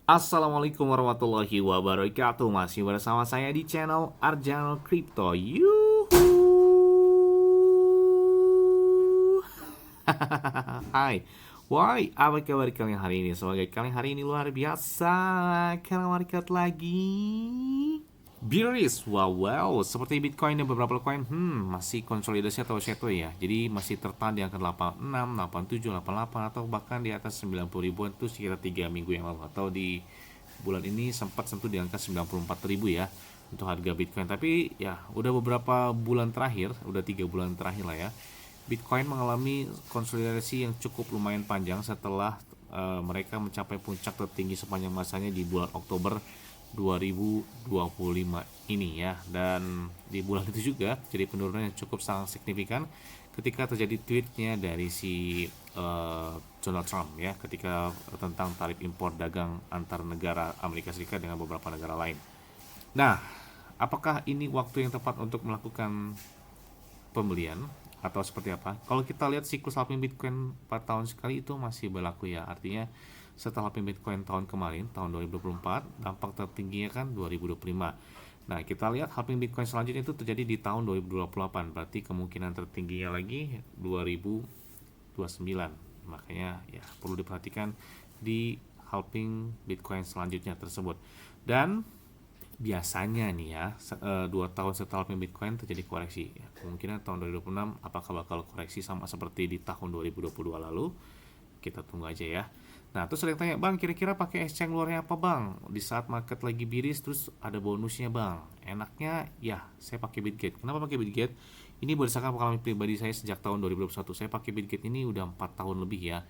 Assalamualaikum warahmatullahi wabarakatuh. Masih bersama saya di channel Arjano Crypto. Yuhu. Hai. Why, apa kabar kalian hari ini? Semoga kalian hari ini luar biasa. Karena market lagi bearish. Wow, seperti Bitcoin dan beberapa coin masih konsolidasi atau shadow ya. Jadi masih tertahan di angka 86, 87, 88 atau bahkan di atas 90 ribuan itu sekitar 3 minggu yang lalu, atau di bulan ini sempat sentuh di angka 94 ribu ya untuk harga Bitcoin. Tapi ya udah beberapa bulan terakhir, udah 3 bulan terakhir lah ya, Bitcoin mengalami konsolidasi yang cukup lumayan panjang setelah mereka mencapai puncak tertinggi sepanjang masanya di bulan Oktober 2025 ini ya. Dan di bulan itu juga jadi penurunan yang cukup sangat signifikan ketika terjadi tweetnya dari si Donald Trump ya, ketika tentang tarif impor dagang antar negara Amerika Serikat dengan beberapa negara lain. Nah, apakah ini waktu yang tepat untuk melakukan pembelian atau seperti apa? Kalau kita lihat siklus halving Bitcoin 4 tahun sekali itu masih berlaku ya. Artinya setelah halving Bitcoin tahun kemarin, tahun 2024, dampak tertingginya kan 2025. Nah, kita lihat halving Bitcoin selanjutnya itu terjadi di tahun 2028. Berarti kemungkinan tertingginya lagi 2029. Makanya ya perlu diperhatikan di halving Bitcoin selanjutnya tersebut. Dan biasanya nih ya, 2 tahun setelah halving Bitcoin terjadi koreksi ya. Kemungkinan tahun 2026 apakah bakal koreksi sama seperti di tahun 2022 lalu, kita tunggu aja ya. Nah, terus ada yang tanya, bang, kira-kira pakai exchange luarnya apa bang di saat market lagi biris terus ada bonusnya bang? Enaknya ya saya pakai Bitget. Kenapa pakai Bitget? Ini berdasarkan pengalaman pribadi saya sejak tahun 2021. Saya pakai Bitget ini udah 4 tahun lebih ya.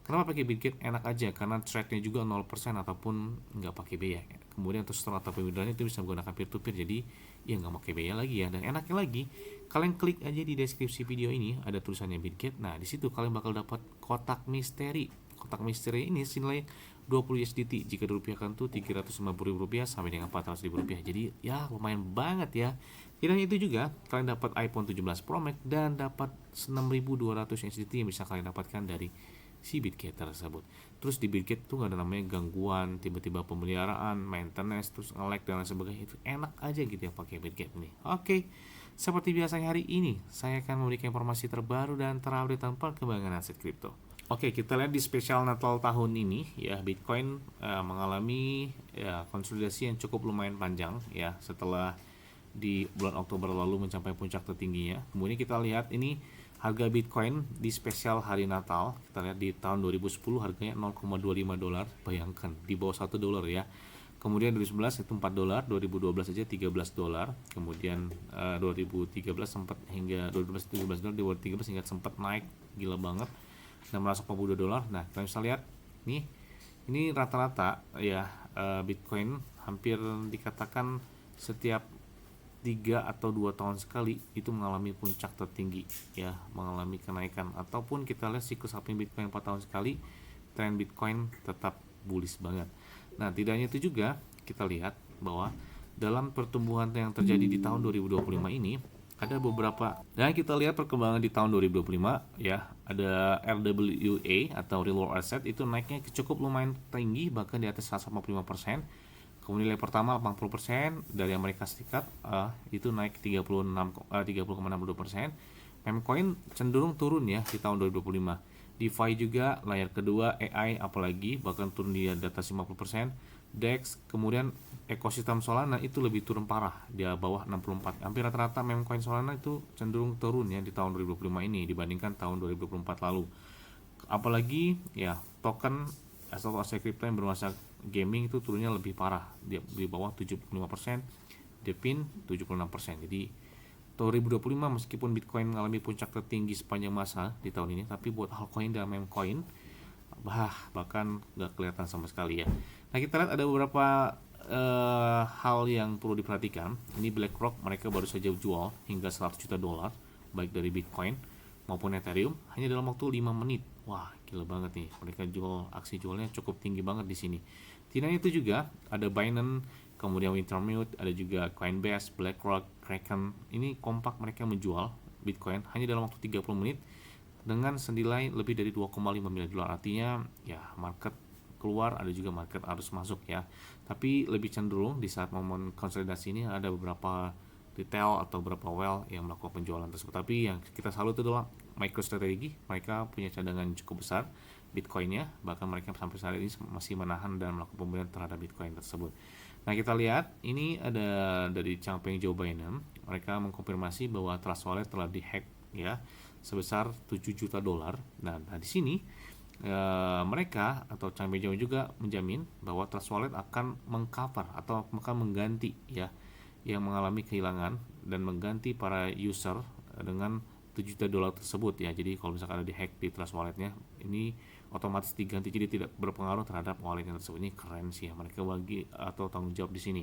Kenapa pakai Bitget? Enak aja karena trade-nya juga 0% ataupun nggak pakai biaya. Kemudian untuk store atau pemindaian itu bisa menggunakan peer to peer, jadi ya nggak pakai biaya lagi ya. Dan enaknya lagi, kalian klik aja di deskripsi video ini ada tulisannya Bitget. Nah, di situ kalian bakal dapat kotak misteri. Kotak misteri ini senilai 20 USDT, jika dirupiahkan tuh 350 ribu rupiah sampai dengan 400 ribu rupiah. Jadi ya lumayan banget ya. Tidak hanya itu juga, kalian dapat iPhone 17 Pro Max dan dapat 6.200 USDT yang bisa kalian dapatkan dari si Bitget tersebut. Terus di Bitget tuh gak ada namanya gangguan, tiba-tiba pemeliharaan, maintenance, terus nge-lag dan lain sebagainya. Itu enak aja gitu ya pakai Bitget ini. Oke, seperti biasanya hari ini saya akan memberikan informasi terbaru dan terupdate tanpa perkembangan aset kripto. Oke, kita lihat di spesial Natal tahun ini ya, Bitcoin mengalami ya konsolidasi yang cukup lumayan panjang ya setelah di bulan Oktober lalu mencapai puncak tertingginya. Kemudian kita lihat ini harga Bitcoin di spesial hari Natal. Kita lihat di tahun 2010 harganya 0,25 dolar. Bayangkan di bawah 1 dolar ya. Kemudian 2011 itu 4 dolar, 2012 aja 13 dolar. Kemudian 2013 sempat hingga 2012 13 dolar, 2013 hingga sempat naik gila banget 642 dolar. Nah, kita bisa lihat nih, ini rata-rata ya, Bitcoin hampir dikatakan setiap 3 atau 2 tahun sekali itu mengalami puncak tertinggi ya, mengalami kenaikan. Ataupun kita lihat siklus halving Bitcoin 4 tahun sekali, tren Bitcoin tetap bullish banget. Nah, tidak hanya itu juga, kita lihat bahwa dalam pertumbuhan yang terjadi di tahun 2025 ini ada beberapa, dan kita lihat perkembangan di tahun 2025 ya, ada RWA atau real world asset itu naiknya cukup lumayan tinggi, bahkan di atas 145%. Kemudian nilai pertama 80% dari Amerika Serikat, itu naik 30,62%. Memecoin cenderung turun ya di tahun 2025. DeFi juga, layar kedua AI apalagi bahkan turun di atas 50%. DEX, kemudian ekosistem Solana itu lebih turun parah, di bawah 64. Hampir rata-rata memecoin Solana itu cenderung turun ya di tahun 2025 ini dibandingkan tahun 2024 lalu. Apalagi ya token atau aset kripto yang bermasa gaming itu turunnya lebih parah, di bawah 75%, DePIN 76%. Jadi 2025 meskipun Bitcoin mengalami puncak tertinggi sepanjang masa di tahun ini, tapi buat altcoin dan memecoin bahkan nggak kelihatan sama sekali ya. Nah, kita lihat ada beberapa hal yang perlu diperhatikan. Ini BlackRock, mereka baru saja jual hingga 100 juta dolar baik dari Bitcoin maupun Ethereum hanya dalam waktu 5 menit. Wah, gila banget nih. Mereka jual, aksi jualnya cukup tinggi banget di sini. Tidak itu juga ada Binance, kemudian Wintermute, ada juga Coinbase, BlackRock, Kraken. Ini kompak mereka menjual Bitcoin hanya dalam waktu 30 menit dengan senilai lebih dari 2,5 miliar dolar. Artinya ya market keluar, ada juga market arus masuk ya. Tapi lebih cenderung di saat momen konsolidasi ini ada beberapa retail atau beberapa well yang melakukan penjualan tersebut. Tapi yang kita salut itu adalah MicroStrategy, mereka punya cadangan cukup besar Bitcoinnya, bahkan mereka sampai saat ini masih menahan dan melakukan pembelian terhadap Bitcoin tersebut. Nah, kita lihat ini ada dari Changpeng Joe Biden, mereka mengkonfirmasi bahwa Trust Wallet telah dihack ya sebesar 7 juta dolar. Nah, di sini mereka atau Changpeng Joe juga menjamin bahwa Trust Wallet akan mengcover atau akan mengganti ya yang mengalami kehilangan dan mengganti para user dengan 7 juta dolar tersebut ya. Jadi kalau misalkan ada di hack di Trust Walletnya, ini otomatis diganti, jadi tidak berpengaruh terhadap wallet yang tersebut. Ini keren sih ya, mereka bagi atau tanggung jawab di sini.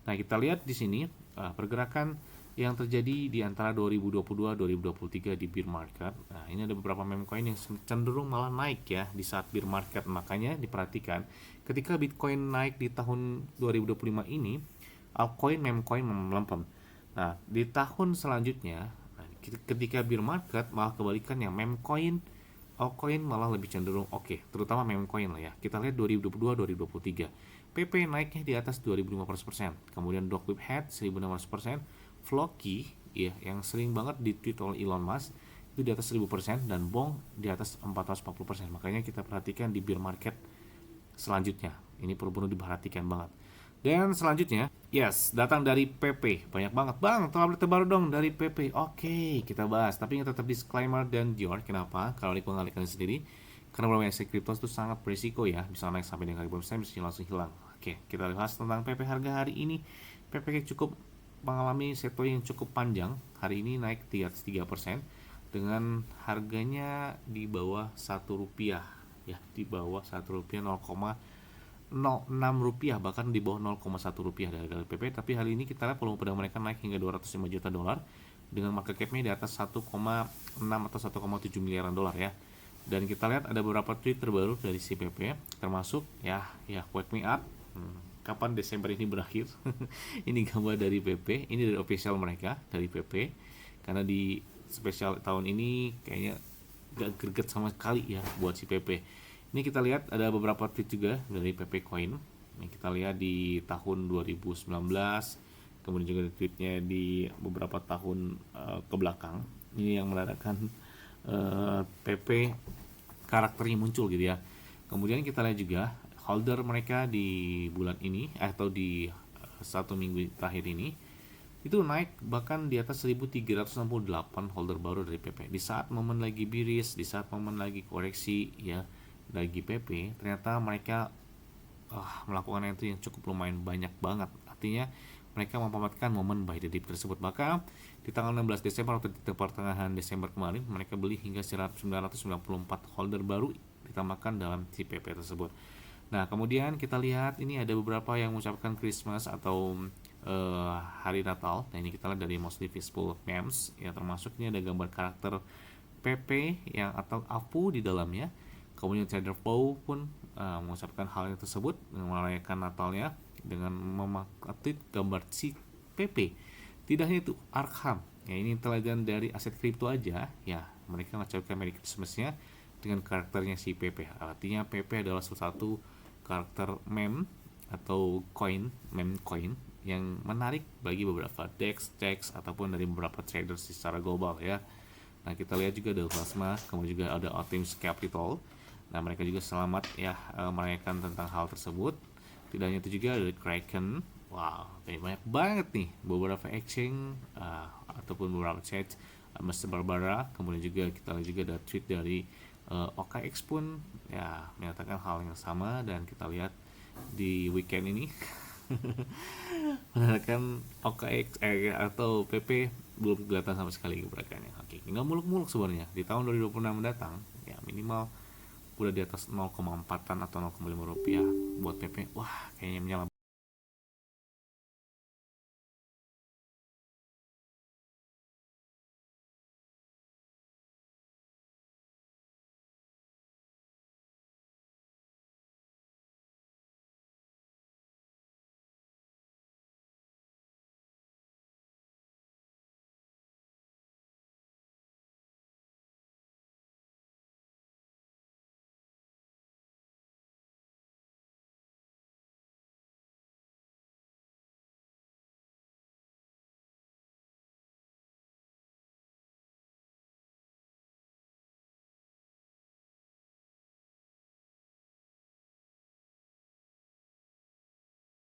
Nah, kita lihat di sini pergerakan yang terjadi di antara 2022-2023 di bear market. Nah, ini ada beberapa meme coin yang cenderung malah naik ya di saat bear market. Makanya diperhatikan ketika Bitcoin naik di tahun 2025 ini, altcoin, meme coin melempem. Nah, di tahun selanjutnya ketika bear market malah kebalikannya, meme coin, altcoin malah lebih cenderung oke, terutama meme coin lah ya. Kita lihat 2022-2023 PP naiknya di atas 2500%, kemudian Dogwhip Head 1600%, Floki ya yang sering banget di-tweet oleh Elon Musk itu di atas 1000% dan Bong di atas 440%. Makanya kita perhatikan di bear market selanjutnya, ini perlu diperhatikan banget. Dan selanjutnya, yes, datang dari PP. Banyak banget. Bang, update terbaru dong dari PP. Oke, kita bahas. Tapi tetap disclaimer dan Dior. Kenapa? Kalau dipengalikan sendiri, karena beberapa aset kripto itu sangat berisiko ya. Bisa naik sampai dengan 5%, bisa langsung hilang. Oke, kita bahas tentang PP harga hari ini. PP cukup mengalami seto yang cukup panjang. Hari ini naik 3% dengan harganya di bawah Rp1 ya, di bawah Rp1 0,06 bahkan di bawah 0,1 rupiah dari PP. Tapi hari ini kita lihat volume pedang mereka naik hingga 205 juta dolar dengan market cap-nya di atas 1,6 atau 1,7 miliaran dolar ya. Dan kita lihat ada beberapa tweet terbaru dari si PP, termasuk ya wake me up, kapan Desember ini berakhir. Ini gambar dari PP, ini dari official mereka dari PP, karena di spesial tahun ini kayaknya gak greget sama sekali ya buat si PP. Ini kita lihat ada beberapa tweet juga dari PP Coin. Ini kita lihat di tahun 2019, kemudian juga tweetnya di beberapa tahun ke belakang. Ini yang menandakan PP karakternya muncul gitu ya. Kemudian kita lihat juga holder mereka di bulan ini atau di satu minggu terakhir ini itu naik bahkan di atas 1368 holder baru dari PP. Di saat momen lagi bearish, di saat momen lagi koreksi ya, lagi PP, ternyata mereka melakukan entry yang cukup lumayan banyak banget. Artinya mereka memanfaatkan momen buy the dip tersebut. Maka di tanggal 16 Desember atau di pertengahan Desember kemarin mereka beli hingga 994 holder baru ditambahkan dalam si PP tersebut. Nah, kemudian kita lihat ini ada beberapa yang mengucapkan Christmas atau hari Natal. Nah, ini kita lihat dari mostly visible memes ya, termasuk ini ada gambar karakter PP yang atau Apu di dalamnya. Kemudian Trader Poe pun mengucapkan hal yang tersebut dengan merayakan Natalnya dengan memakai gambar si PP. Tidak hanya itu, Arkham ya, ini intelijen dari aset kripto aja ya, mereka mengucapkan Merry Christmas-nya dengan karakternya si PP. Artinya PP adalah salah satu karakter meme atau meme coin yang menarik bagi beberapa DEX ataupun dari beberapa traders secara global ya. Nah, kita lihat juga ada Plasma, kemudian juga ada Optimus Capital. Nah, mereka juga selamat ya merayakan tentang hal tersebut. Tidak hanya itu juga ada Kraken. Wow, banyak banget nih beberapa exchange ataupun beberapa chat, Mr. Barbara. Kemudian juga kita lihat juga ada tweet dari OKX pun ya menyatakan hal yang sama. Dan kita lihat di weekend ini menandakan OKX atau PP belum kelihatan sama sekali gebrakannya. Oke, nggak muluk-muluk sebenarnya. Di tahun 2026 mendatang ya minimal udah di atas 0,4an atau 0,5 rupiah buat PP. Wah, kayaknya menyala